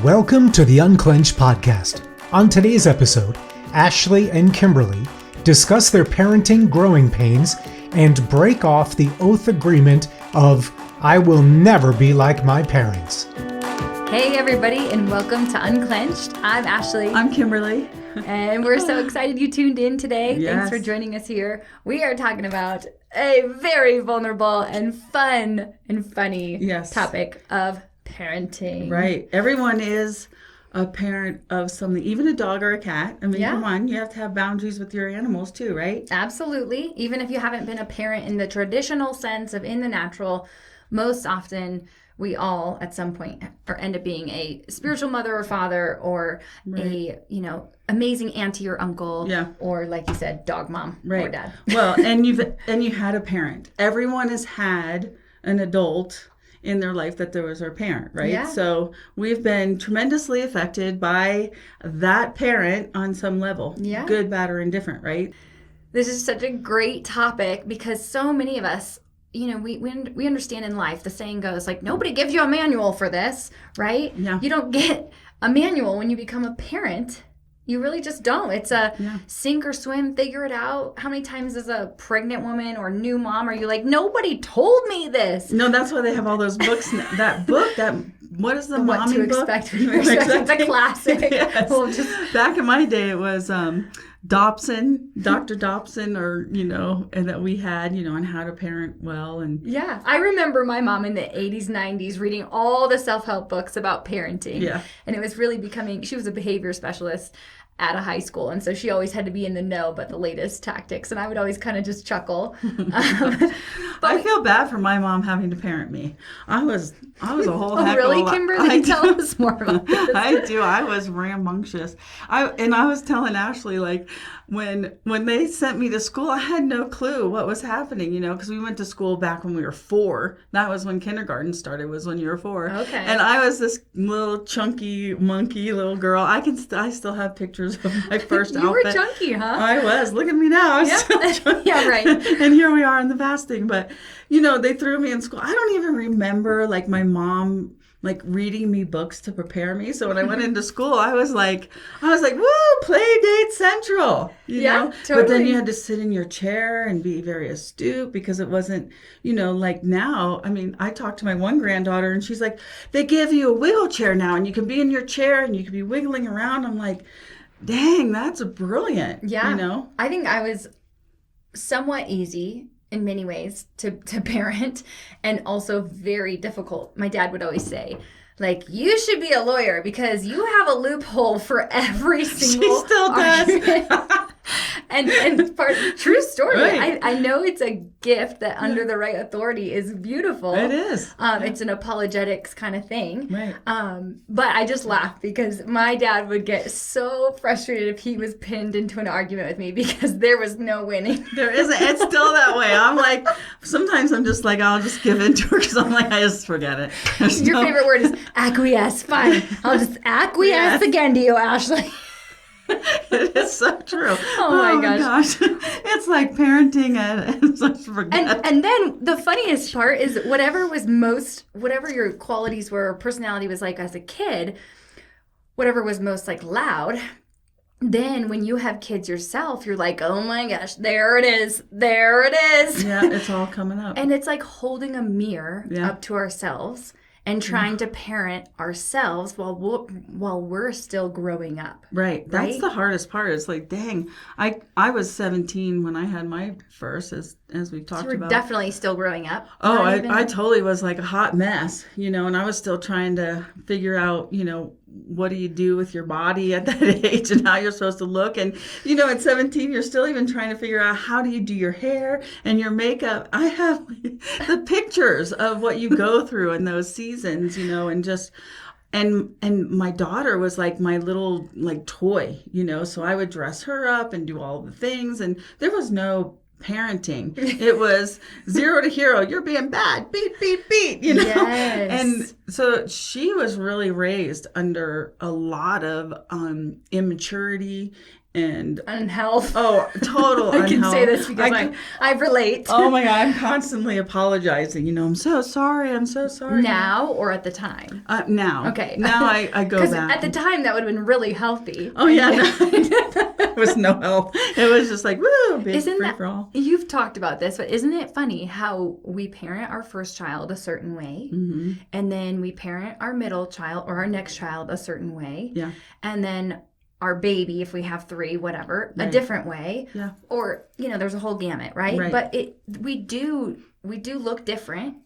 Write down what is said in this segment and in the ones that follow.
Welcome to the Unclenched podcast. On today's episode, Ashley and Kimberley discuss their parenting growing pains and break off the oath agreement of, I will never be like my parents. Hey everybody, and welcome to Unclenched. I'm Ashley. I'm Kimberley. And we're so excited you tuned in today. Yes. Thanks for joining us here. We are talking about a very vulnerable and fun and funny topic of parenting. Right. Everyone is a parent of something, even a dog or a cat. I mean, come on, you have to have boundaries with your animals too, right? Absolutely. Even if you haven't been a parent in the traditional sense of in the natural, most often we all at some point end up being a spiritual mother or father or a, amazing auntie or uncle or, like you said, dog mom or dad. Well, and you had a parent. Everyone has had an adult in their life that there was their parent, right? Yeah. So we've been tremendously affected by that parent on some level. Yeah. Good, bad, or indifferent, right? This is such a great topic because so many of us, we understand in life, the saying goes like, nobody gives you a manual for this, right? Yeah. You don't get a manual when you become a parent. You really just don't. It's a sink or swim, figure it out. How many times as a pregnant woman or new mom are you like, nobody told me this? No, that's why they have all those books. What is the What mommy to book? Expect when you're expecting. The classic. Yes. Well, back in my day, it was Dr. Dobson, and that we had, on how to parent well. And yeah, I remember my mom in the 80s, 90s reading all the self-help books about parenting. Yeah. And it was really she was a behavior specialist at a high school, and so she always had to be in the know about the latest tactics, and I would always kind of just chuckle. I feel bad for my mom having to parent me. I was a whole heck really, of a lot. Kimberly? Tell us more about this. I do. I was rambunctious. I was telling Ashley, like, when they sent me to school, I had no clue what was happening, because we went to school back when we were 4. That was when kindergarten started, was when you were 4. Okay. And I was this little chunky monkey little girl. I still have pictures of my first outfit. You were chunky, huh? I was. Look at me now. Yeah, right. And here we are in the fasting. But, they threw me in school. I don't even remember, like, my mom reading me books to prepare me. So when I went into school, I was like, woo, play date central, you know? Totally. But then you had to sit in your chair and be very astute because it wasn't, like now. I mean, I talked to my one granddaughter and she's like, they give you a wiggle chair now and you can be in your chair and you can be wiggling around. I'm like, dang, that's brilliant. Yeah. I think I was somewhat easy in many ways to parent, and also very difficult. My dad would always say, like, you should be a lawyer because you have a loophole for every single She still does. and true story. Right. I know it's a gift that under the right authority is beautiful. It is. It's an apologetics kind of thing. Right. But I just laugh because my dad would get so frustrated if he was pinned into an argument with me because there was no winning. There isn't. It's still that way. I'm like, sometimes I'm just like, I'll just give in to her because I'm like, I just forget it. Your favorite word is acquiesce. Fine. I'll just acquiesce again to you, Ashley. It is so true. Oh my gosh. It's like parenting and such forget. And then the funniest part is whatever your qualities were, or personality was like as a kid, whatever was most like loud. Then when you have kids yourself, you're like, oh my gosh, there it is. There it is. Yeah, it's all coming up. And it's like holding a mirror up to ourselves and trying to parent ourselves while we're still growing up. Right. That's the hardest part. It's like, dang, I was 17 when I had my first, as we've talked about. You were definitely still growing up. Oh, I totally was like a hot mess, and I was still trying to figure out, what do you do with your body at that age and how you're supposed to look. And, at 17, you're still even trying to figure out how do you do your hair and your makeup. I have the pictures of what you go through in those seasons, and just... And my daughter was like my little toy, so I would dress her up and do all the things. And there was no parenting. It was 0 to hero. You're being bad. Beat, beat, beat, Yes. And so she was really raised under a lot of immaturity and unhealth. Oh, total I can unhealth. say this because I relate. Oh my God, I'm constantly apologizing. I'm so sorry. I'm so sorry. Now or at the time? Now. Okay. Now I go back. At the time, that would have been really healthy. Oh yeah, there was no health. It was just like woo, big free for all. You've talked about this, but isn't it funny how we parent our first child a certain way, and then we parent our middle child or our next child a certain way, and then our baby, if we have 3, whatever, a different way, or there's a whole gamut, right? But we do look different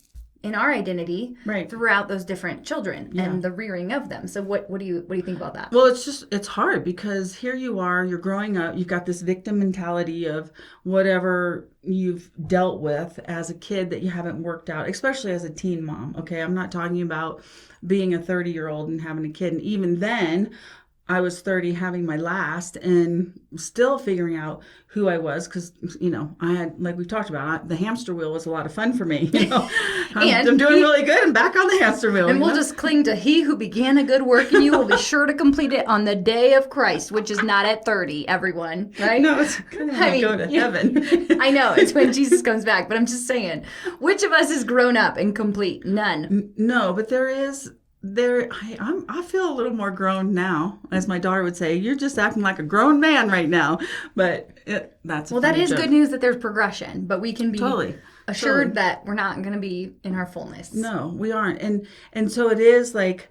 in our identity throughout those different children and the rearing of them. So what do you think about that? Well, it's hard because here you are, you're growing up, you've got this victim mentality of whatever you've dealt with as a kid that you haven't worked out, especially as a teen mom. Okay, I'm not talking about being a 30-year-old and having a kid. And even then, I was 30 having my last and still figuring out who I was because, I had, like we talked about, the hamster wheel was a lot of fun for me. I'm doing really good. I'm back on the hamster wheel. And we'll just cling to he who began a good work in you will be sure to complete it on the day of Christ, which is not at 30, everyone, right? No, it's kind of like go to heaven. I know, it's when Jesus comes back, but I'm just saying, which of us is grown up and complete? None. No, but I feel a little more grown now, as my daughter would say. You're just acting like a grown man right now, but that is good news that there's progression, but we can be assured that we're not going to be in our fullness. No, we aren't, and so it is like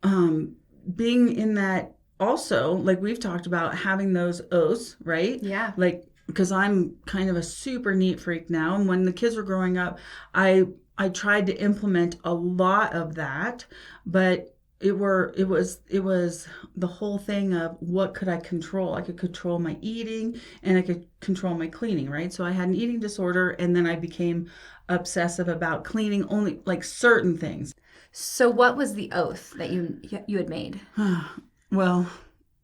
being in that also, like we've talked about, having those oaths, right? Yeah, like because I'm kind of a super neat freak now, and when the kids were growing up, I tried to implement a lot of that, but it was the whole thing of what could I control? I could control my eating and I could control my cleaning, right? So I had an eating disorder and then I became obsessive about cleaning only like certain things. So what was the oath that you had made? Well,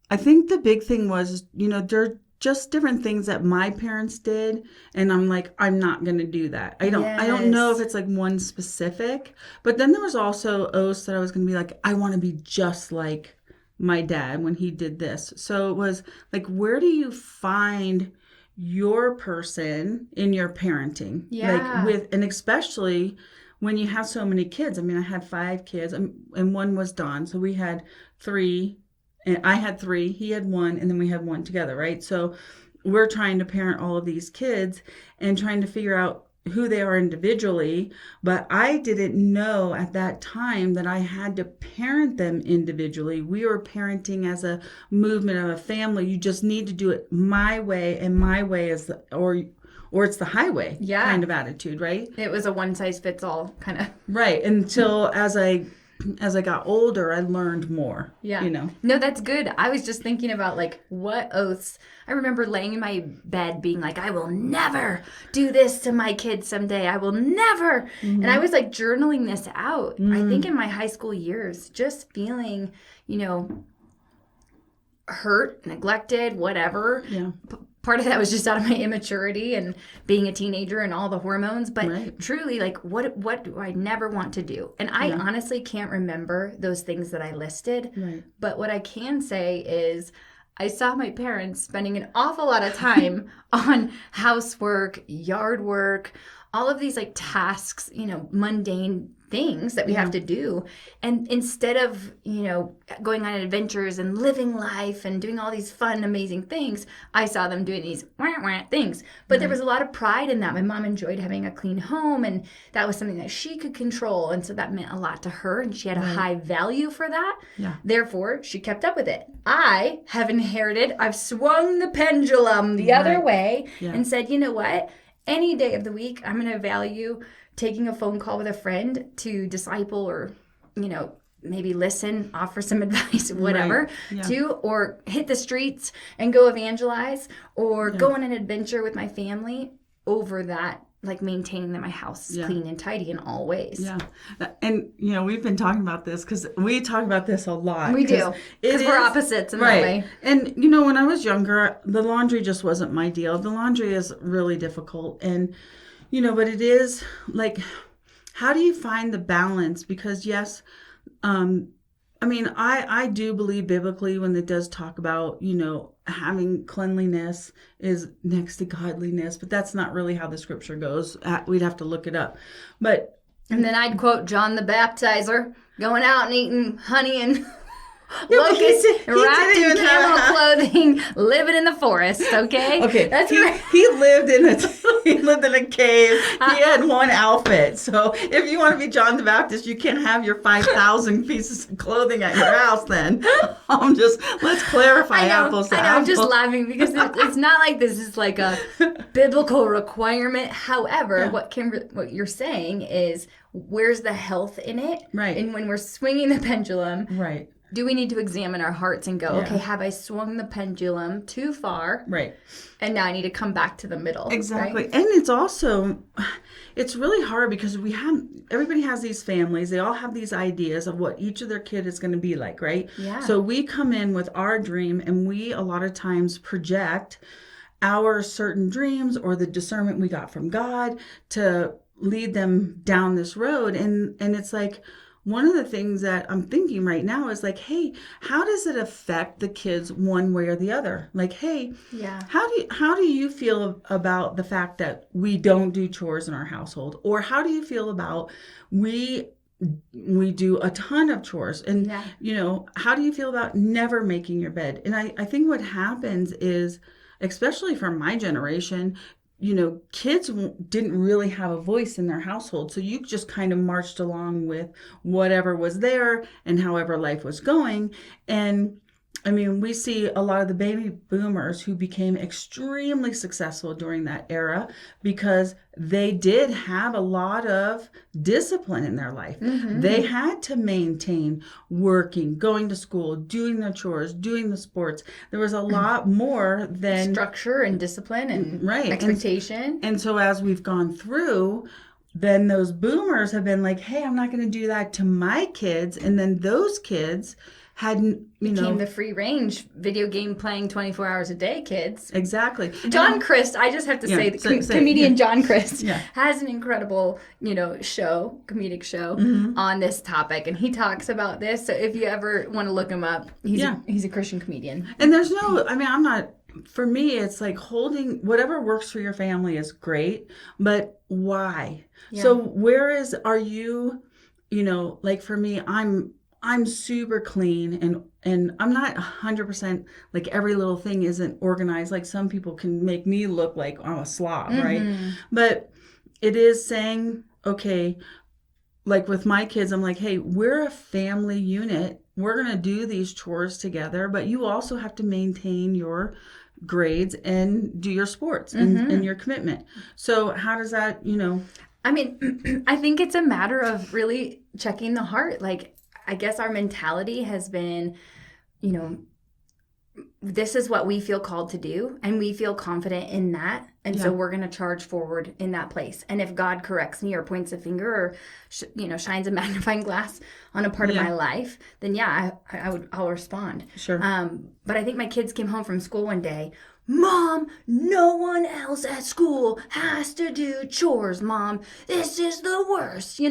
I think the big thing was, there just different things that my parents did, and I'm like, I'm not going to do that. I don't know if it's like one specific, but then there was also oaths that I was going to be like, I want to be just like my dad when he did this. So it was like, where do you find your person in your parenting? And especially when you have so many kids. I mean, I had 5 kids and one was Don. So we had 3. And I had 3, he had 1, and then we had 1 together, right? So we're trying to parent all of these kids and trying to figure out who they are individually. But I didn't know at that time that I had to parent them individually. We were parenting as a movement of a family. You just need to do it my way, and my way is or it's the highway kind of attitude, right? It was a one-size-fits-all kind of. Right, until as I got older, I learned more. Yeah. No, that's good. I was just thinking about like what oaths. I remember laying in my bed being like, I will never do this to my kids someday. I will never. And I was like journaling this out. I think in my high school years, just feeling, hurt, neglected, whatever. Yeah. Part of that was just out of my immaturity and being a teenager and all the hormones. But truly, like, what do I never want to do? And I honestly can't remember those things that I listed. Right. But what I can say is I saw my parents spending an awful lot of time on housework, yard work, all of these like tasks, mundane things that we have to do. And instead of, going on adventures and living life and doing all these fun, amazing things, I saw them doing these things. But there was a lot of pride in that. My mom enjoyed having a clean home, and that was something that she could control. And so that meant a lot to her, and she had a high value for that. Yeah. Therefore, she kept up with it. I've swung the pendulum the other way and said, you know what? Any day of the week, I'm going to value taking a phone call with a friend to disciple or, maybe listen, offer some advice, whatever, or hit the streets and go evangelize or go on an adventure with my family over that, like maintaining that my house is clean and tidy in all ways. Yeah. And, we've been talking about this because we talk about this a lot. We do. Because we're opposites in that way. And, when I was younger, the laundry just wasn't my deal. The laundry is really difficult. And, but it is like, how do you find the balance? Because yes, I mean, I do believe biblically when it does talk about, having cleanliness is next to godliness, but that's not really how the scripture goes. We'd have to look it up. And then I'd quote John the Baptizer, going out and eating honey and locusts wrapped in camel clothing, living in the forest. Okay. That's right. He lived in a cave. He had one outfit. So if you want to be John the Baptist, you can't have your 5,000 pieces of clothing at your house. Then let's clarify apples to apples. I'm just laughing because it's not like this is like a biblical requirement. However, what you're saying is, where's the health in it? Right. And when we're swinging the pendulum, right. Do we need to examine our hearts and go, okay, have I swung the pendulum too far? Right. And now I need to come back to the middle. Exactly. Right? And it's really hard because everybody has these families. They all have these ideas of what each of their kid is going to be like, right? Yeah. So we come in with our dream, and we a lot of times project our certain dreams or the discernment we got from God to lead them down this road. And it's like, one of the things that I'm thinking right now is like, hey, how does it affect the kids one way or the other? Like, hey, how do you feel about the fact that we don't do chores in our household? Or how do you feel about we do a ton of chores? And, how do you feel about never making your bed? And I think what happens is, especially from my generation, kids didn't really have a voice in their household. So you just kind of marched along with whatever was there and however life was going. And I mean, we see a lot of the baby boomers who became extremely successful during that era because they did have a lot of discipline in their life. Mm-hmm. They had to maintain working, going to school, doing the chores, doing the sports. There was a lot more than structure and discipline and expectation. And so as we've gone through, then those boomers have been like, hey, I'm not going to do that to my kids. And then those kids became the free range video game playing 24 hours a day kids. Exactly. John Crist, I just have to say, comedian John Crist has an incredible, comedic show on this topic, and he talks about this. So if you ever want to look him up, he's a Christian comedian. And for me, it's like holding whatever works for your family is great, but why? Yeah. So are you, like for me, I'm super clean and I'm not 100% like every little thing isn't organized. Like some people can make me look like I'm a slob, right? But it is saying, okay, like with my kids, I'm like, hey, we're a family unit. We're going to do these chores together, but you also have to maintain your grades and do your sports and your commitment. So how does that, I mean, I think it's a matter of really checking the heart. Like, I guess our mentality has been, this is what we feel called to do, and we feel confident in that. And so we're going to charge forward in that place. And if God corrects me or points a finger or, shines a magnifying glass on a part of my life, then I'll respond. Sure. But I think my kids came home from school one day. Mom, no one else at school has to do chores, Mom. This is the worst,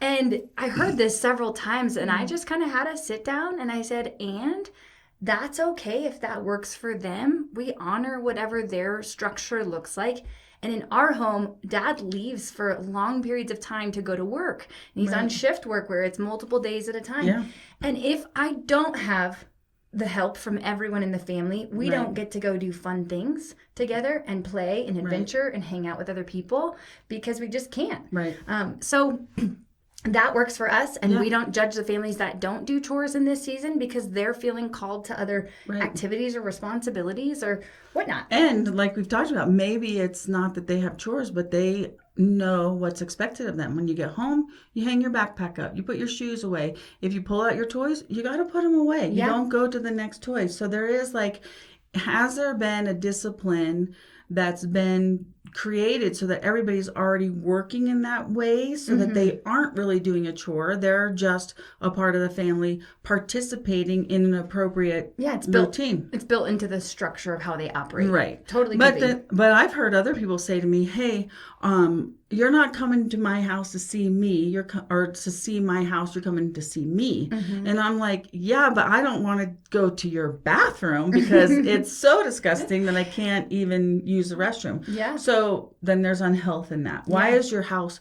And I heard this several times, and I just kind of had to sit down and I said, and that's okay if that works for them. We honor whatever their structure looks like. And in our home, Dad leaves for long periods of time to go to work. And he's on shift work where it's multiple days at a time. Yeah. And if I don't have the help from everyone in the family, we don't get to go do fun things together and play and adventure and hang out with other people because we just can't. Right. So that works for us, and we don't judge the families that don't do chores in this season because they're feeling called to other activities or responsibilities or whatnot. And like we've talked about, maybe it's not that they have chores, but they know what's expected of them. When you get home, you hang your backpack up, you put your shoes away. If you pull out your toys, you got to put them away. You don't go to the next toy. So there is has there been a discipline that's been created so that everybody's already working in that way, so that they aren't really doing a chore. They're just a part of the family participating in an appropriate routine. It's built into the structure of how they operate. Right. Totally. But I've heard other people say to me, hey, you're not coming to my house to see me, or to see my house, you're coming to see me. And I'm like, yeah, but I don't want to go to your bathroom because it's so disgusting that I can't even use the restroom. Yeah. So then there's unhealth in that. Why is your house...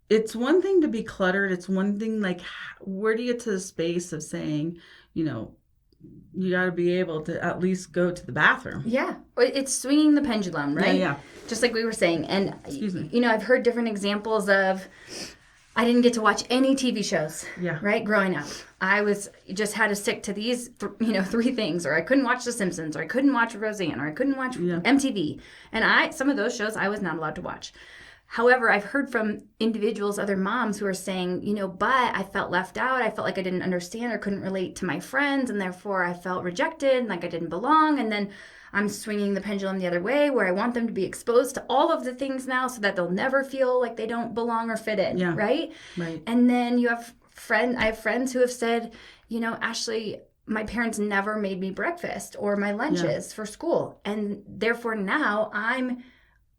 It's one thing to be cluttered. It's one thing, like, where do you get to the space of saying, you got to be able to at least go to the bathroom. Yeah. It's swinging the pendulum, right? Yeah. Just like we were saying. And, Excuse me. I've heard different examples of, I didn't get to watch any TV shows, right, growing up. I just had to stick to these, 3 things. Or I couldn't watch The Simpsons, or I couldn't watch Roseanne, or I couldn't watch MTV. And some of those shows I was not allowed to watch. However, I've heard from individuals, other moms who are saying, but I felt left out. I felt like I didn't understand or couldn't relate to my friends, and therefore I felt rejected, like I didn't belong. And then I'm swinging the pendulum the other way, where I want them to be exposed to all of the things now so that they'll never feel like they don't belong or fit in, right? Right. And then I have friends who have said, Ashley, my parents never made me breakfast or my lunches for school. And therefore now I'm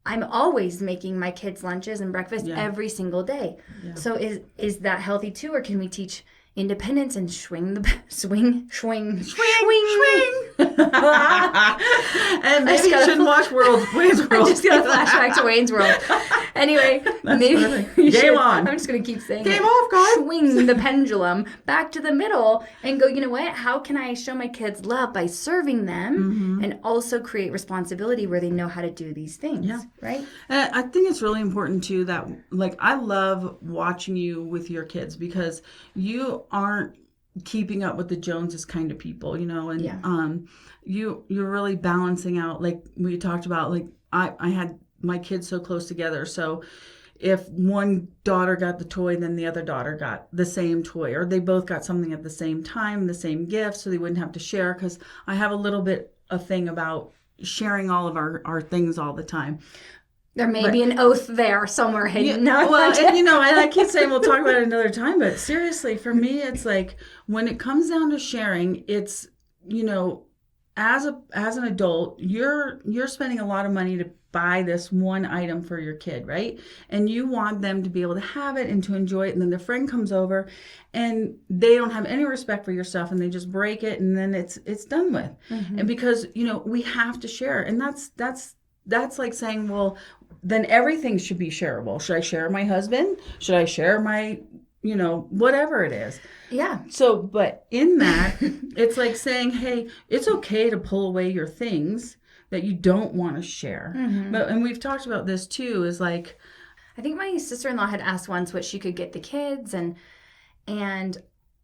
always making my kids lunches and breakfast every single day. Yeah. So is that healthy too, or can we teach independence and swing. And maybe you shouldn't watch Wayne's World. I just got a flashback to Wayne's World. Anyway, Game on. I'm just going to keep saying Game off, guys. Swing the pendulum back to the middle and go, you know what? How can I show my kids love by serving them and also create responsibility where they know how to do these things, right? And I think it's really important too that, like, I love watching you with your kids because you aren't keeping up with the Joneses kind of people, and you're really balancing out, like we talked about, like I had my kids so close together, so if one daughter got the toy, then the other daughter got the same toy, or they both got something at the same time, the same gift, so they wouldn't have to share, because I have a little bit a thing about sharing all of our things all the time. There may be an oath there somewhere hidden. Yeah, well, and I keep saying we'll talk about it another time, but seriously, for me, it's like when it comes down to sharing, it's, as an adult, you're spending a lot of money to buy this one item for your kid, right? And you want them to be able to have it and to enjoy it, and then their friend comes over and they don't have any respect for your stuff and they just break it, and then it's done with. And because, we have to share, and that's like saying, well, then everything should be shareable. Should I share my husband? Should I share my, whatever it is? Yeah. So, but in that, it's like saying, hey, it's okay to pull away your things that you don't want to share. And we've talked about this too, is like, I think my sister-in-law had asked once what she could get the kids, and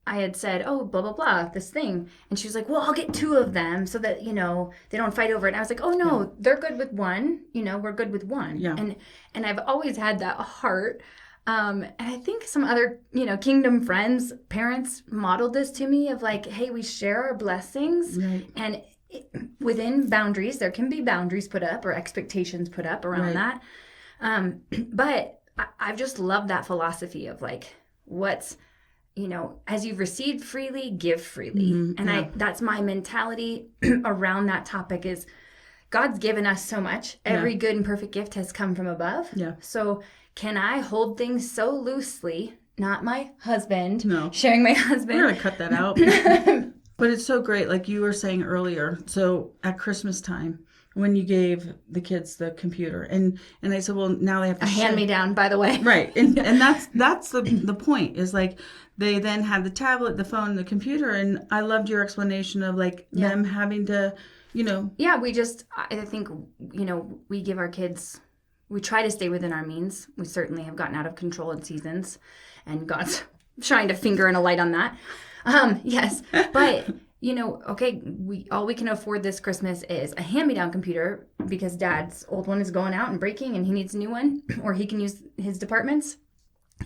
I had said, oh, blah, blah, blah, this thing. And she was like, well, I'll get 2 of them so that, they don't fight over it. And I was like, oh, no, they're good with one. We're good with one. Yeah. And I've always had that heart. And I think some other, Kingdom friends, parents modeled this to me of like, hey, we share our blessings. Right. And within boundaries, there can be boundaries put up or expectations put up around that. But I've just loved that philosophy of like, what's, as you've received freely, give freely. And that's my mentality around that topic is God's given us so much. Every good and perfect gift has come from above. Yeah. So can I hold things so loosely, not my husband, sharing my husband. We're going to cut that out. But it's so great, like you were saying earlier. So at Christmas time, when you gave the kids the computer, and I said, well, now they have to hand-me-down, by the way. Right. And that's the point, is like they then had the tablet, the phone, the computer, and I loved your explanation of like them having to, Yeah, I think, we give our kids, we try to stay within our means. We certainly have gotten out of control in seasons, and God's trying to finger in a light on that. Yes, but okay, all we can afford this Christmas is a hand-me-down computer because Dad's old one is going out and breaking and he needs a new one, or he can use his department's.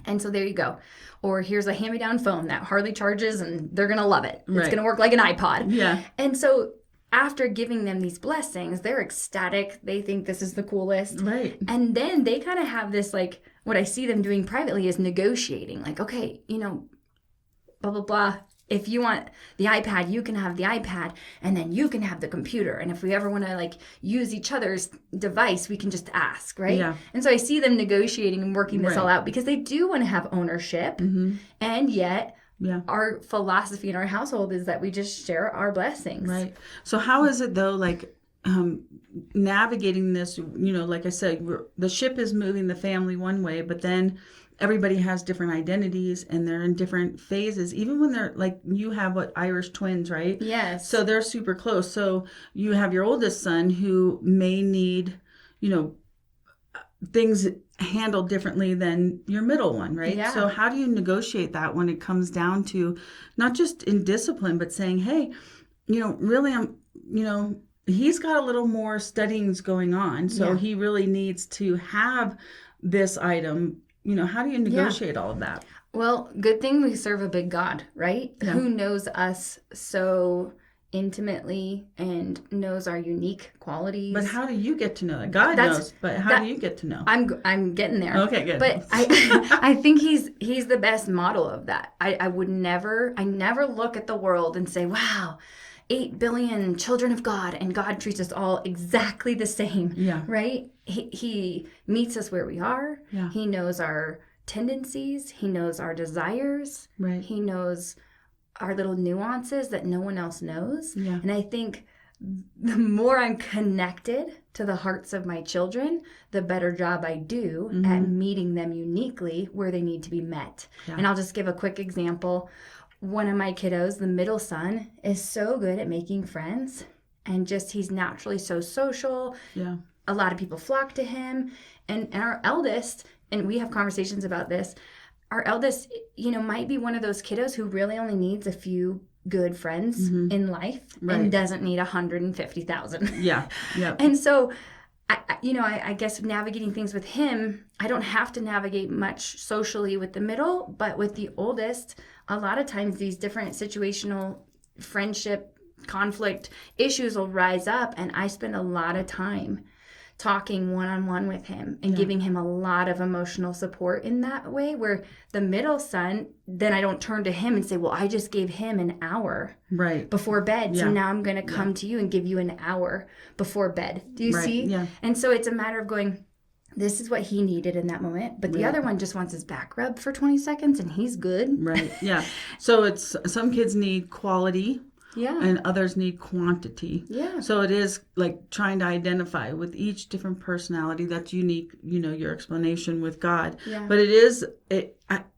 And so there you go. Or here's a hand-me-down phone that hardly charges and they're going to love it. It's going to work like an iPod. Yeah. And so after giving them these blessings, they're ecstatic. They think this is the coolest. Right. And then they kind of have this, like, what I see them doing privately is negotiating. Like, okay, blah, blah, blah. If you want the iPad, you can have the iPad, and then you can have the computer. And if we ever want to, like, use each other's device, we can just ask, right? Yeah. And so I see them negotiating and working this Right. all out because they do want to have ownership. Mm-hmm. And yet Yeah. our philosophy in our household is that we just share our blessings. Right. So how is it, though, like, navigating this, like I said, the ship is moving the family one way, but then everybody has different identities and they're in different phases, even when they're like, you have Irish twins, right? Yes. So they're super close. So you have your oldest son who may need, things handled differently than your middle one, right? Yeah. So how do you negotiate that when it comes down to not just in discipline, but saying, hey, really, he's got a little more studyings going on. So he really needs to have this item. How do you negotiate all of that? Well, good thing we serve a big God, right? Yeah. Who knows us so intimately and knows our unique qualities. But how do you get to know that? God knows, but how do you get to know? I'm getting there. Okay, good. But I think he's the best model of that. I never look at the world and say, wow, 8 billion children of God, and God treats us all exactly the same. Yeah. Right? He meets us where we are. Yeah. He knows our tendencies. He knows our desires. Right. He knows our little nuances that no one else knows. Yeah. And I think the more I'm connected to the hearts of my children, the better job I do at meeting them uniquely where they need to be met. Yeah. And I'll just give a quick example. One of my kiddos, the middle son, is so good at making friends, and he's naturally so social. Yeah. A lot of people flock to him. And our eldest, and we have conversations about this, our eldest, might be one of those kiddos who really only needs a few good friends in life and doesn't need 150,000. Yeah. Yeah. And so, I guess navigating things with him, I don't have to navigate much socially with the middle, but with the oldest, a lot of times these different situational friendship conflict issues will rise up, and I spend a lot of time talking one-on-one with him and giving him a lot of emotional support in that way, where the middle son, then I don't turn to him and say, well, I just gave him an hour before bed. So now I'm going to come to you and give you an hour before bed. Do you see? Yeah. And so it's a matter of going, this is what he needed in that moment. But the other one just wants his back rubbed for 20 seconds and he's good. Right. Yeah. So it's, some kids need quality. Yeah. And others need quantity. Yeah. So it is like trying to identify with each different personality that's unique, your explanation with God. Yeah. But it is,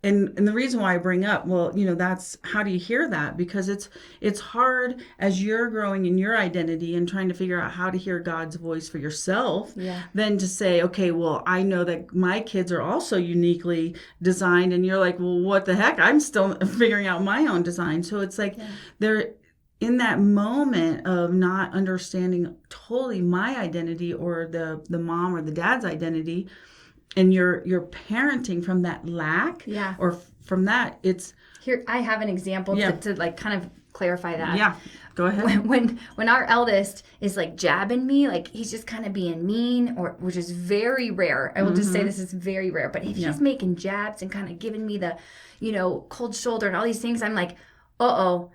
and the reason why I bring up, that's, how do you hear that? Because it's hard as you're growing in your identity and trying to figure out how to hear God's voice for yourself, then to say, okay, well, I know that my kids are also uniquely designed, and you're like, well, what the heck? I'm still figuring out my own design. So it's like they're in that moment of not understanding totally my identity or the mom or the dad's identity, and you're parenting from that lack, or from that, it's here. I have an example to like kind of clarify that. Yeah, go ahead. When our eldest is like jabbing me, like he's just kind of being mean, which is very rare. I will just say this is very rare. But if he's making jabs and kind of giving me the, cold shoulder and all these things, I'm like, uh-oh.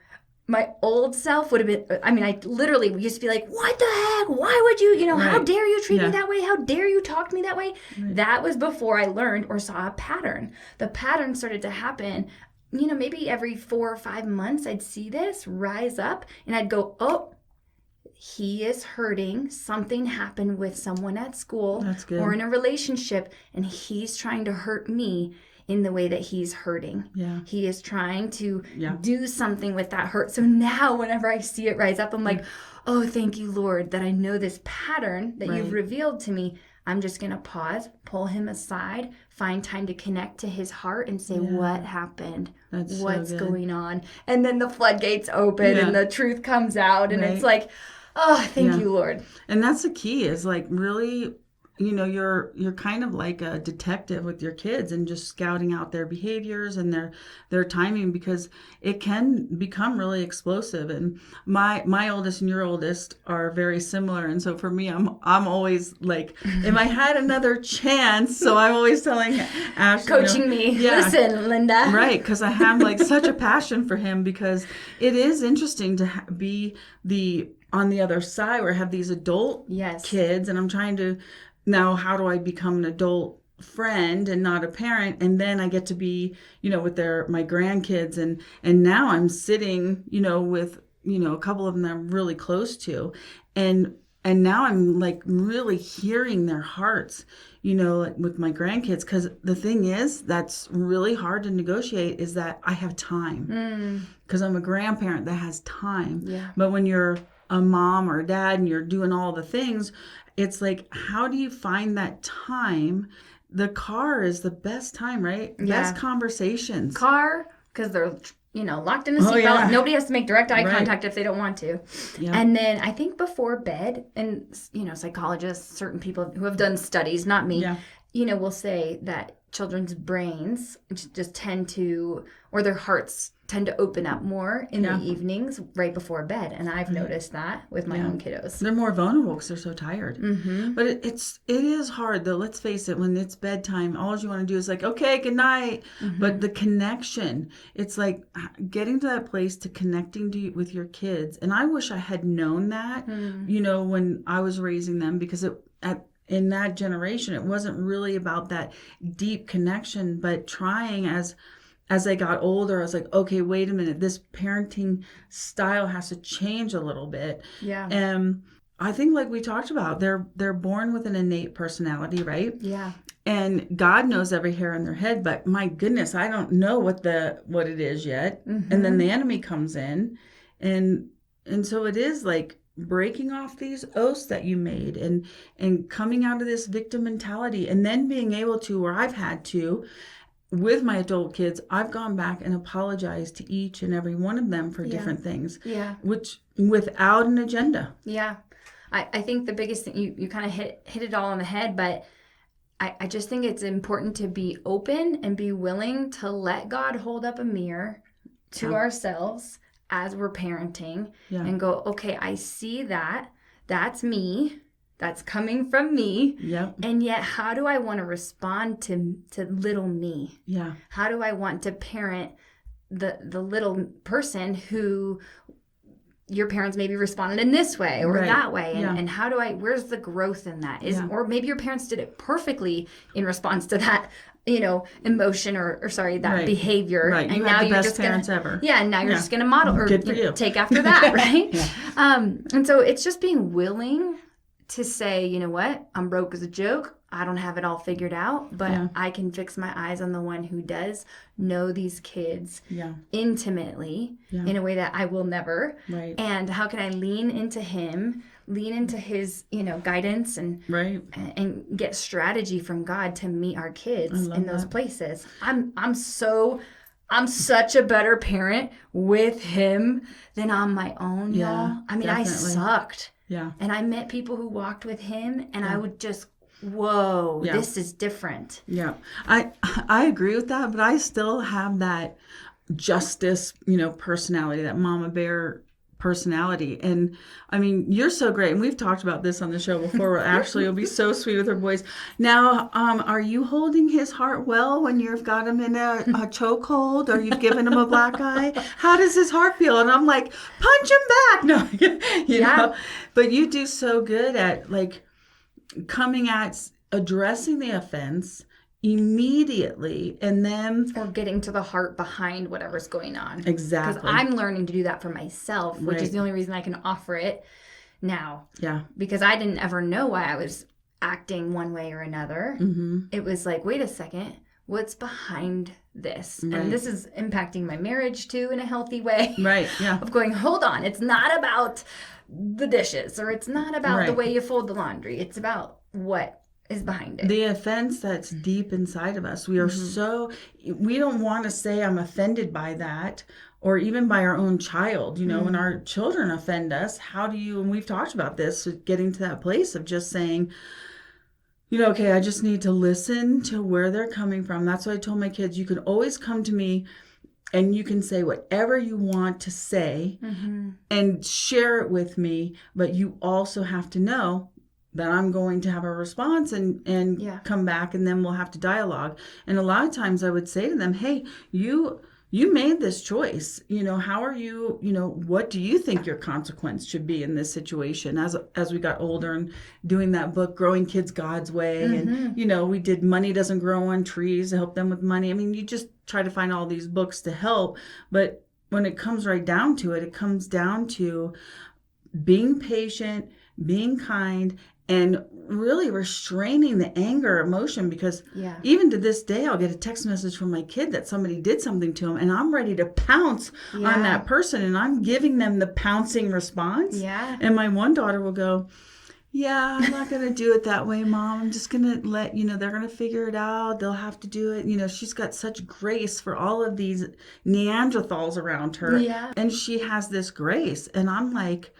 My old self would have been, I literally used to be like, what the heck? Why would you, how dare you treat me that way? How dare you talk to me that way? Right. That was before I learned or saw a pattern. The pattern started to happen, maybe every 4 or 5 months I'd see this rise up and I'd go, oh, he is hurting. Something happened with someone at school or in a relationship, and he's trying to hurt me in the way that he's hurting. Yeah. He is trying to do something with that hurt. So now whenever I see it rise up, I'm like, oh, thank you, Lord, that I know this pattern that you've revealed to me. I'm just going to pause, pull him aside, find time to connect to his heart and say, what happened? What's going on? And then the floodgates open and the truth comes out, and it's like, oh, thank you, Lord. And that's the key, is like really you're kind of like a detective with your kids and just scouting out their behaviors and their timing, because it can become really explosive. And my oldest and your oldest are very similar, and so for me, I'm always like, if I had another chance, so I'm always telling Ash, coaching me. Listen, Linda. Right, because I have like such a passion for him, because it is interesting to be on the other side where I have these adult kids, and I'm trying to now, how do I become an adult friend and not a parent? And then I get to be, with my grandkids, and now I'm sitting, with, a couple of them that I'm really close to, and now I'm like really hearing their hearts, like with my grandkids. Because the thing is, that's really hard to negotiate, is that I have time, because I'm a grandparent that has time. Yeah. But when you're a mom or a dad and you're doing all the things, it's like, how do you find that time? The car is the best time, right? Yeah. Best conversations. Car, because they're, locked in the seatbelt. Nobody has to make direct eye contact if they don't want to. Yeah. And then I think before bed, and, psychologists, certain people who have done studies, not me, will say that children's brains just tend to, or their hearts tend to open up more in the evenings right before bed. And I've noticed that with my own kiddos. They're more vulnerable because they're so tired. Mm-hmm. But it is hard, though. Let's face it, when it's bedtime, all you want to do is like, okay, good night. Mm-hmm. But the connection, it's like getting to that place to connecting with your kids. And I wish I had known that, when I was raising them, because in that generation, it wasn't really about that deep connection, but trying as I got older, I was like, okay, wait a minute, this parenting style has to change a little bit. Yeah. And I think, like we talked about, they're born with an innate personality, right? Yeah. And God knows every hair on their head, but my goodness, I don't know what it is yet. Mm-hmm. And then the enemy comes in, and so it is like breaking off these oaths that you made, and coming out of this victim mentality, and then being able to, or I've had to, with my adult kids, I've gone back and apologized to each and every one of them for different things. Yeah. Which, without an agenda. Yeah. I think the biggest thing, you kind of hit it all on the head, but I just think it's important to be open and be willing to let God hold up a mirror to ourselves as we're parenting and go, okay, I see that. That's me. That's coming from me. Yep. And yet, how do I want to respond to little me? Yeah. How do I want to parent the little person who your parents maybe responded in this way or that way? And how do where's the growth in that? Or maybe your parents did it perfectly in response to that, emotion or that behavior. Right. And you now have the you're best just parents ever. Yeah. And now you're just going to model or take after that. Right. And so it's just being willing to say, you know what, I'm broke as a joke. I don't have it all figured out, but I can fix my eyes on the one who does know these kids intimately in a way that I will never. Right. And how can I lean into him, lean into his, guidance and get strategy from God to meet our kids in those places. I'm such a better parent with him than on my own, y'all. I mean, definitely. I sucked. Yeah. And I met people who walked with him, and I would just, whoa, this is different. Yeah. I agree with that, but I still have that justice, personality, that mama bear personality. And I mean, you're so great. And we've talked about this on the show before, where Ashley will be so sweet with her boys. Now, are you holding his heart well when you've got him in a chokehold, or you've given him a black eye? How does his heart feel? And I'm like, punch him back. No, you know, but you do so good at like coming at addressing the offense immediately, and then or getting to the heart behind whatever's going on. Exactly. Because I'm learning to do that for myself, which is the only reason I can offer it now. Yeah. Because I didn't ever know why I was acting one way or another. Mm-hmm. It was like, wait a second, what's behind this? Right. And this is impacting my marriage too in a healthy way. Right. Yeah. Of going, hold on, it's not about the dishes, or it's not about the way you fold the laundry. It's about what is behind it. The offense that's deep inside of us. We are we don't want to say I'm offended by that, or even by our own child. When our children offend us, how do you, and we've talked about this, getting to that place of just saying, okay, I just need to listen to where they're coming from. That's what I told my kids. You can always come to me and you can say whatever you want to say and share it with me. But you also have to know that I'm going to have a response and come back, and then we'll have to dialogue. And a lot of times I would say to them, hey, you made this choice. How are you, what do you think your consequence should be in this situation? As we got older and doing that book, Growing Kids God's Way. And, we did Money Doesn't Grow on Trees to help them with money. I mean, you just try to find all these books to help. But when it comes right down to it, it comes down to being patient, being kind, and really restraining the anger emotion, because even to this day, I'll get a text message from my kid that somebody did something to him, and I'm ready to pounce on that person, and I'm giving them the pouncing response. Yeah. And my one daughter will go, I'm not going to do it that way, Mom. I'm just going to let, they're going to figure it out. They'll have to do it. She's got such grace for all of these Neanderthals around her. Yeah. And she has this grace. And I'm like,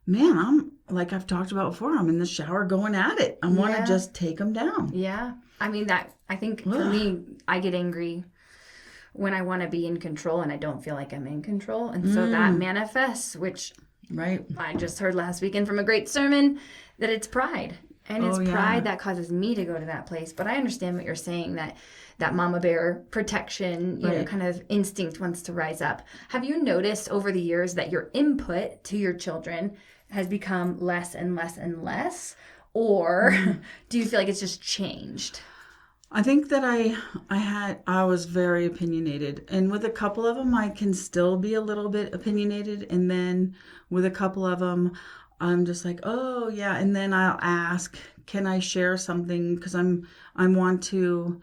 man, I'm like I've talked about before, I'm in the shower going at it. I want to just take them down. Yeah. I mean, I think for me, I get angry when I want to be in control and I don't feel like I'm in control. And so that manifests, which I just heard last weekend from a great sermon, that it's pride. And it's pride that causes me to go to that place. But I understand what you're saying, that mama bear protection, you know, kind of instinct wants to rise up. Have you noticed over the years that your input to your children has become less and less and less? Or do you feel like it's just changed? I think that I was very opinionated, and with a couple of them I can still be a little bit opinionated, and then with a couple of them I'm just like, oh yeah, and then I'll ask, can I share something, because I want to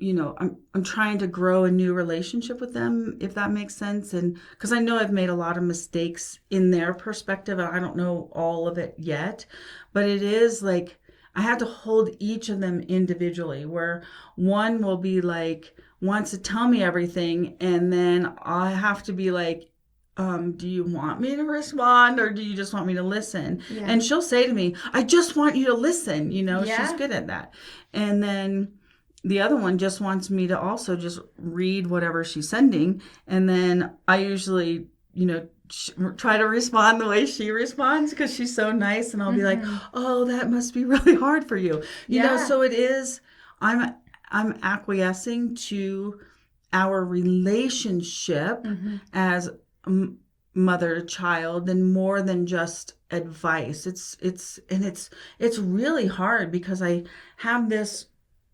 I'm trying to grow a new relationship with them, if that makes sense. And because I know I've made a lot of mistakes in their perspective, and I don't know all of it yet, but it is like I had to hold each of them individually, where one will be like, wants to tell me everything, and then I have to be like, do you want me to respond, or do you just want me to listen? Yeah. And she'll say to me, I just want you to listen. She's good at that. And then the other one just wants me to also just read whatever she's sending. And then I usually, try to respond the way she responds, because she's so nice. And I'll be like, oh, that must be really hard for you. You know, so it is, I'm acquiescing to our relationship as mother child, and more than just advice. It's really hard, because I have this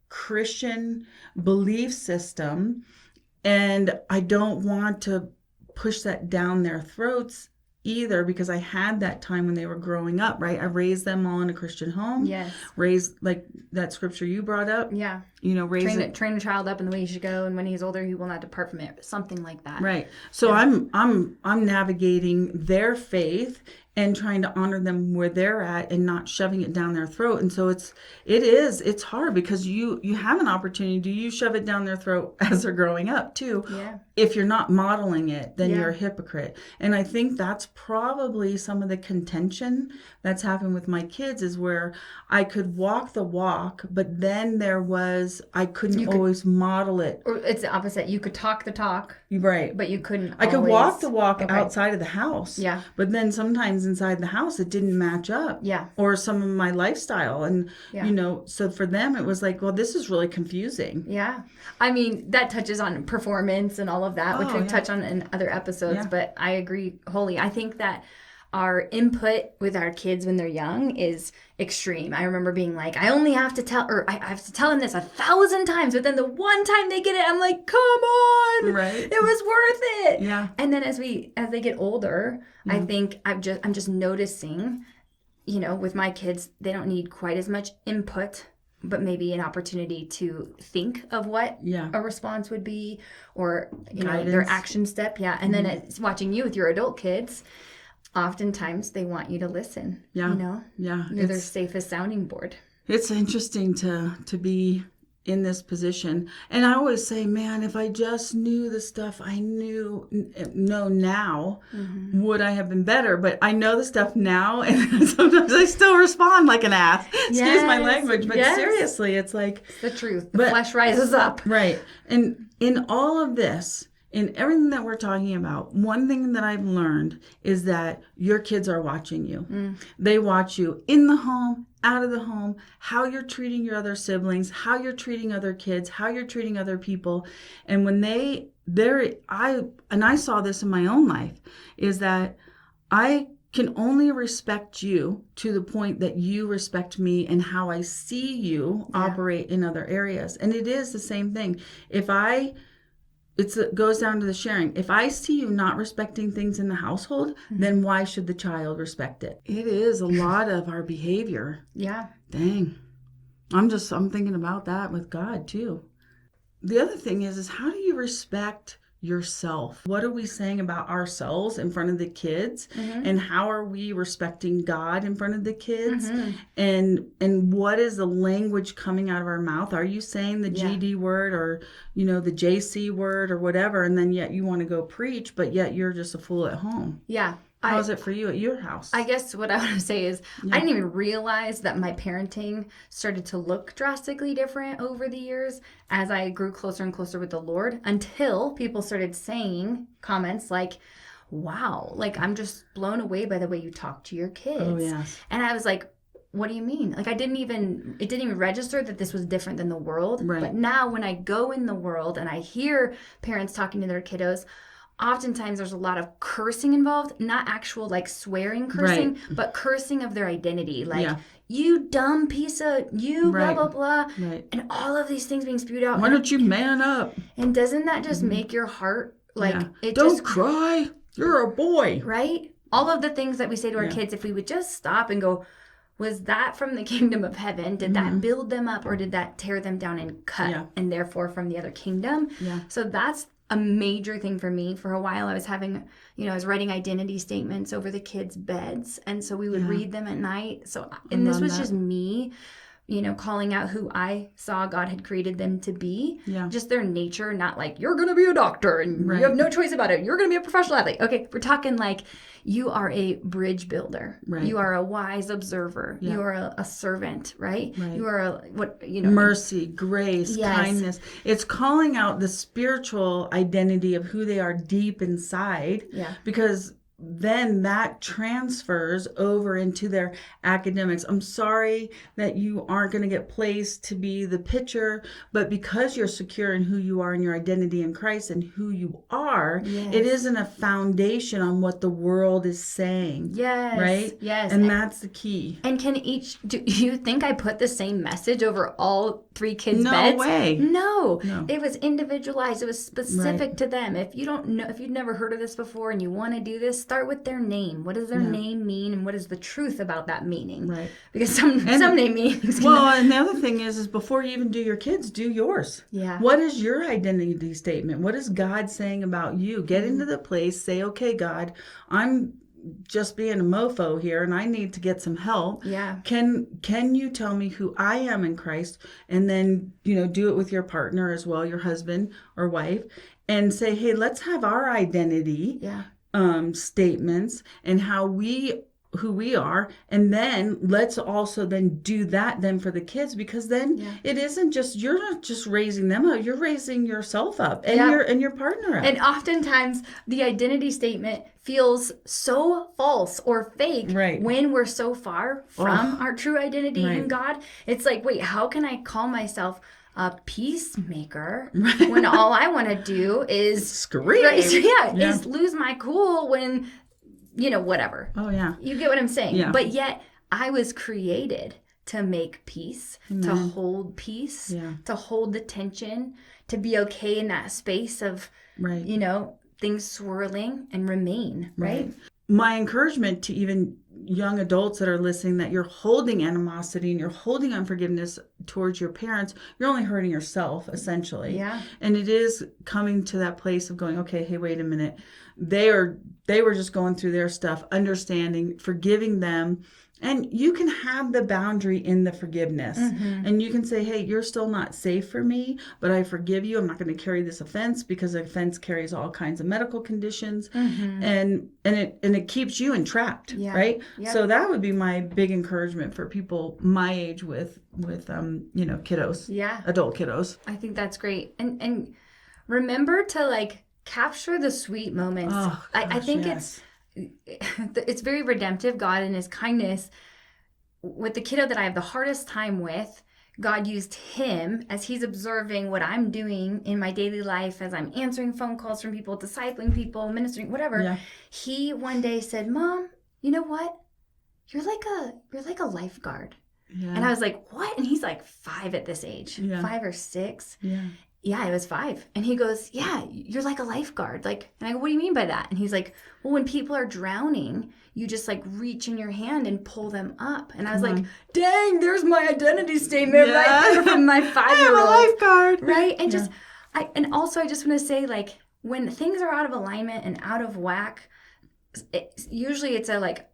Christian belief system, and I don't want to push that down their throats either, because I had that time when they were growing up, right? I raised them all in a Christian home. Yes. Raised, like that scripture you brought up. Yeah. Train a child up in the way he should go, and when he's older, he will not depart from it. Something like that. Right. So I'm navigating their faith and trying to honor them where they're at, and not shoving it down their throat. And so it's hard, because you have an opportunity. Do you shove it down their throat as they're growing up too? Yeah. If you're not modeling it, then you're a hypocrite. And I think that's probably some of the contention that's happened with my kids, is where I could walk the walk, but then I couldn't always model it. Or it's the opposite. You could talk the talk. Right. But you couldn't I could walk the walk outside of the house. Yeah. But then sometimes inside the house it didn't match up. Yeah. Or some of my lifestyle. And, so for them it was like, well, this is really confusing. Yeah. I mean, that touches on performance and all of that, which we touch on in other episodes. But I agree wholly. I think that our input with our kids when they're young is extreme. I remember being like, I have to tell them this 1,000 times, but then the one time they get it, I'm like, come on, right? It was worth it. Yeah. And then as they get older, I think I'm just noticing, with my kids, they don't need quite as much input, but maybe an opportunity to think of what a response would be, or their action step. Yeah. And then it's watching you with your adult kids. Oftentimes they want you to listen. Yeah. You're their safest sounding board. It's interesting to be in this position. And I always say, man, if I just knew the stuff I know now, would I have been better? But I know the stuff now, and sometimes I still respond like an ass. Excuse my language, but seriously, it's like... It's the truth. The flesh rises up. Right. And in all of this, in everything that we're talking about, one thing that I've learned is that your kids are watching you. They watch you in the home, out of the home, how you're treating your other siblings, how you're treating other kids, how you're treating other people. And when I saw this in my own life, is that I can only respect you to the point that you respect me and how I see you operate in other areas. And it is the same thing. It goes down to the sharing. If I see you not respecting things in the household, then why should the child respect it? It is a lot of our behavior. Yeah. Dang. I'm thinking about that with God too. The other thing is how do you respect yourself? What are we saying about ourselves in front of the kids? And how are we respecting God in front of the kids? And what is the language coming out of our mouth? Are you saying the GD word or, the JC word or whatever, and then yet you want to go preach, but yet you're just a fool at home? Yeah. How is it for you at your house? I guess what I want to say is I didn't even realize that my parenting started to look drastically different over the years as I grew closer and closer with the Lord, until people started saying comments like, wow, like I'm just blown away by the way you talk to your kids. Oh, yes. And I was like, what do you mean? Like it didn't even register that this was different than the world. Right. But now when I go in the world and I hear parents talking to their kiddos, oftentimes there's a lot of cursing involved, not actual like swearing cursing, but cursing of their identity. Like, you dumb piece of, you blah, blah, blah. Right. And all of these things being spewed out. Why don't you man up? And doesn't that just make your heart like, Don't cry. You're a boy. Right? All of the things that we say to our kids, if we would just stop and go, was that from the kingdom of heaven? Did that build them up, or did that tear them down and cut, and therefore from the other kingdom? Yeah. So that's a major thing for me. For a while I was having, I was writing identity statements over the kids' beds. And so we would read them at night. So, and this was just me, calling out who I saw God had created them to be. Yeah. Just their nature, not like, you're going to be a doctor and you have no choice about it. You're going to be a professional athlete. Okay. We're talking like, you are a bridge builder. Right. You are a wise observer. Yeah. You are a servant, right? You are mercy, grace, kindness. It's calling out the spiritual identity of who they are deep inside. Yeah. Because then that transfers over into their academics. I'm sorry that you aren't going to get placed to be the pitcher, but because you're secure in who you are and your identity in Christ and who you are, it isn't a foundation on what the world is saying. Yes. Right? Yes. And that's the key. And do you think I put the same message over all 3 kids' beds? No way. No. It was individualized. It was specific to them. If you've never heard of this before and you want to do this, start with their name. What does their name mean, and what is the truth about that meaning? Right. Because some name meanings. And the other thing is before you even do your kids, do yours. Yeah. What is your identity statement? What is God saying about you? Get into the place, say, okay, God, I'm just being a mofo here and I need to get some help. Yeah. Can you tell me who I am in Christ? And then, do it with your partner as well, your husband or wife, and say, hey, let's have our identity statements and who we are, and then let's also then do that then for the kids, because then it isn't just, you're not just raising them up, you're raising yourself up and your partner up. And oftentimes the identity statement feels so false or fake when we're so far from our true identity in God. It's like, wait, how can I call myself a peacemaker when all I want to do is scream? Is lose my cool when, whatever. Oh, yeah. You get what I'm saying? Yeah. But yet I was created to make peace, to hold peace, to hold the tension, to be okay in that space of, things swirling and remain, right? My encouragement to even young adults that are listening, that you're holding animosity and you're holding unforgiveness towards your parents, you're only hurting yourself, essentially. Yeah. And it is coming to that place of going, okay, hey, wait a minute. They were just going through their stuff, understanding, forgiving them, And you can have the boundary in the forgiveness. And you can say, hey, you're still not safe for me, but I forgive you. I'm not going to carry this offense, because offense carries all kinds of medical conditions. And it keeps you entrapped, right? Yep. So that would be my big encouragement for people my age with kiddos, adult kiddos. I think that's great. And remember to like capture the sweet moments. Oh, gosh, I think it's very redemptive. God in his kindness, with the kiddo that I have the hardest time with, God used him as he's observing what I'm doing in my daily life, as I'm answering phone calls from people, discipling people, ministering, whatever. Yeah. He one day said, Mom, you know what? You're like a lifeguard. Yeah. And I was like, what? And he's like 5 at this age, 5 or 6. Yeah, I was 5. And he goes, yeah, you're like a lifeguard. Like, and I go, what do you mean by that? And he's like, well, when people are drowning, you just like reach in your hand and pull them up. And I was like, dang, there's my identity statement right there from my 5-year-old. I'm a lifeguard. Right? And and also I just want to say, like, when things are out of alignment and out of whack, usually it's a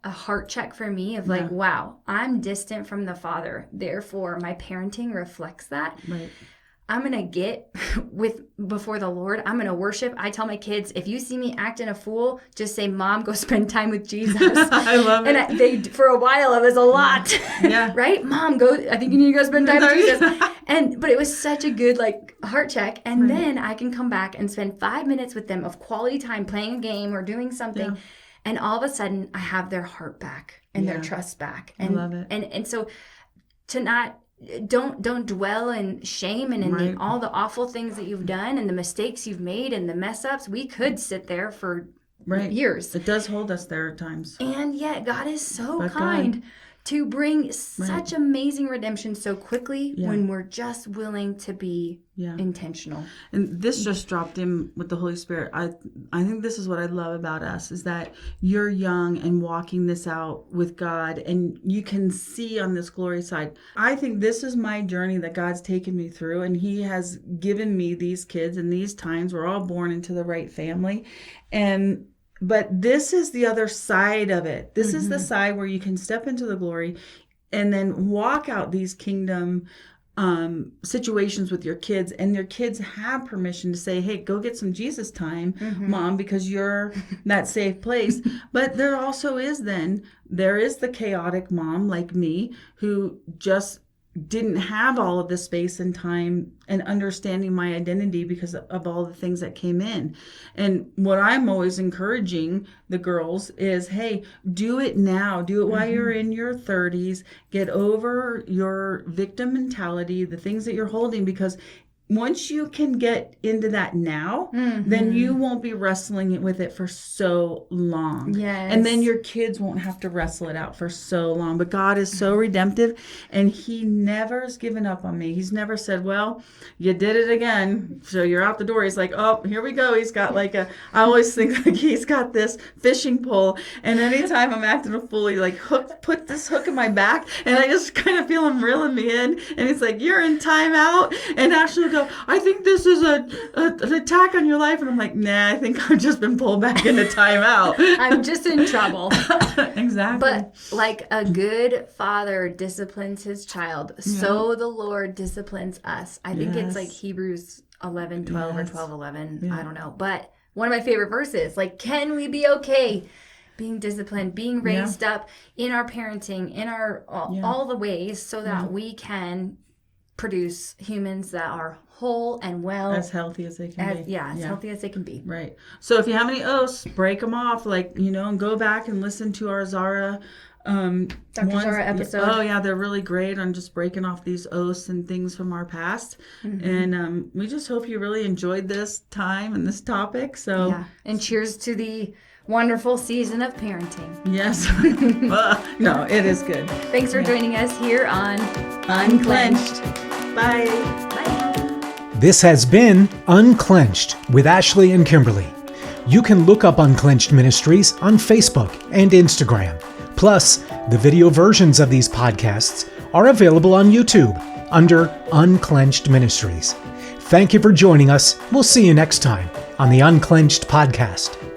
heart check for me of like, wow, I'm distant from the Father. Therefore, my parenting reflects that. Right. I'm going to get before the Lord. I'm going to worship. I tell my kids, if you see me acting a fool, just say, Mom, go spend time with Jesus. I love it. And they, for a while, it was a lot. Yeah. Right? Mom, go. I think you need to go spend time with Jesus. But it was such a good heart check. And then I can come back and spend 5 minutes with them of quality time playing a game or doing something. Yeah. And all of a sudden, I have their heart back and their trust back. And, I love it. And so to not... Don't dwell in shame and in all the awful things that you've done and the mistakes you've made and the mess ups. We could sit there for years. It does hold us there at times. And yet God is so kind to bring such amazing redemption so quickly when we're just willing to be intentional. And this just dropped in with the Holy Spirit. I think this is what I love about us, is that you're young and walking this out with God, and you can see on this glory side. I think this is my journey that God's taken me through, and he has given me these kids in these times. We're all born into the right family. But this is the other side of it. This is the side where you can step into the glory and then walk out these kingdom situations with your kids, and your kids have permission to say, hey, go get some Jesus time, Mom, because you're that safe place. But there also is there is the chaotic mom like me who just didn't have all of the space and time and understanding my identity because of all the things that came in. And what I'm always encouraging the girls is, hey, do it now. Do it while you're in your 30s. Get over your victim mentality, the things that you're holding, because once you can get into that now, then you won't be wrestling with it for so long. Yes. And then your kids won't have to wrestle it out for so long. But God is so redemptive, and he never has given up on me. He's never said, well, you did it again, so you're out the door. He's like, oh, here we go. He's got I always think he's got this fishing pole, and anytime I'm acting a fool, he put this hook in my back, and I just kind of feel him reeling me in, and he's like, you're in timeout. And Ashley will go, I think this is an attack on your life. And I'm like, nah, I think I've just been pulled back into timeout. I'm just in trouble. Exactly. But like a good father disciplines his child, so the Lord disciplines us. I think it's like Hebrews 11:12 or 12:11. Yeah. I don't know. But one of my favorite verses, can we be okay being disciplined, being raised up in our parenting, in our all the ways, so that we can produce humans that are whole and well, as healthy as they can be. As healthy as they can be. Right. So if you have any oaths, break them off, and go back and listen to our Zara Dr. Zara episode. Oh yeah, they're really great on just breaking off these oaths and things from our past. And we just hope you really enjoyed this time and this topic. So and cheers to the wonderful season of parenting. Yes. No, it is good. Thanks for joining us here on Unclenched. Bye. Bye. This has been Unclenched with Ashley and Kimberley. You can look up Unclenched Ministries on Facebook and Instagram. Plus, the video versions of these podcasts are available on YouTube under Unclenched Ministries. Thank you for joining us. We'll see you next time on the Unclenched Podcast.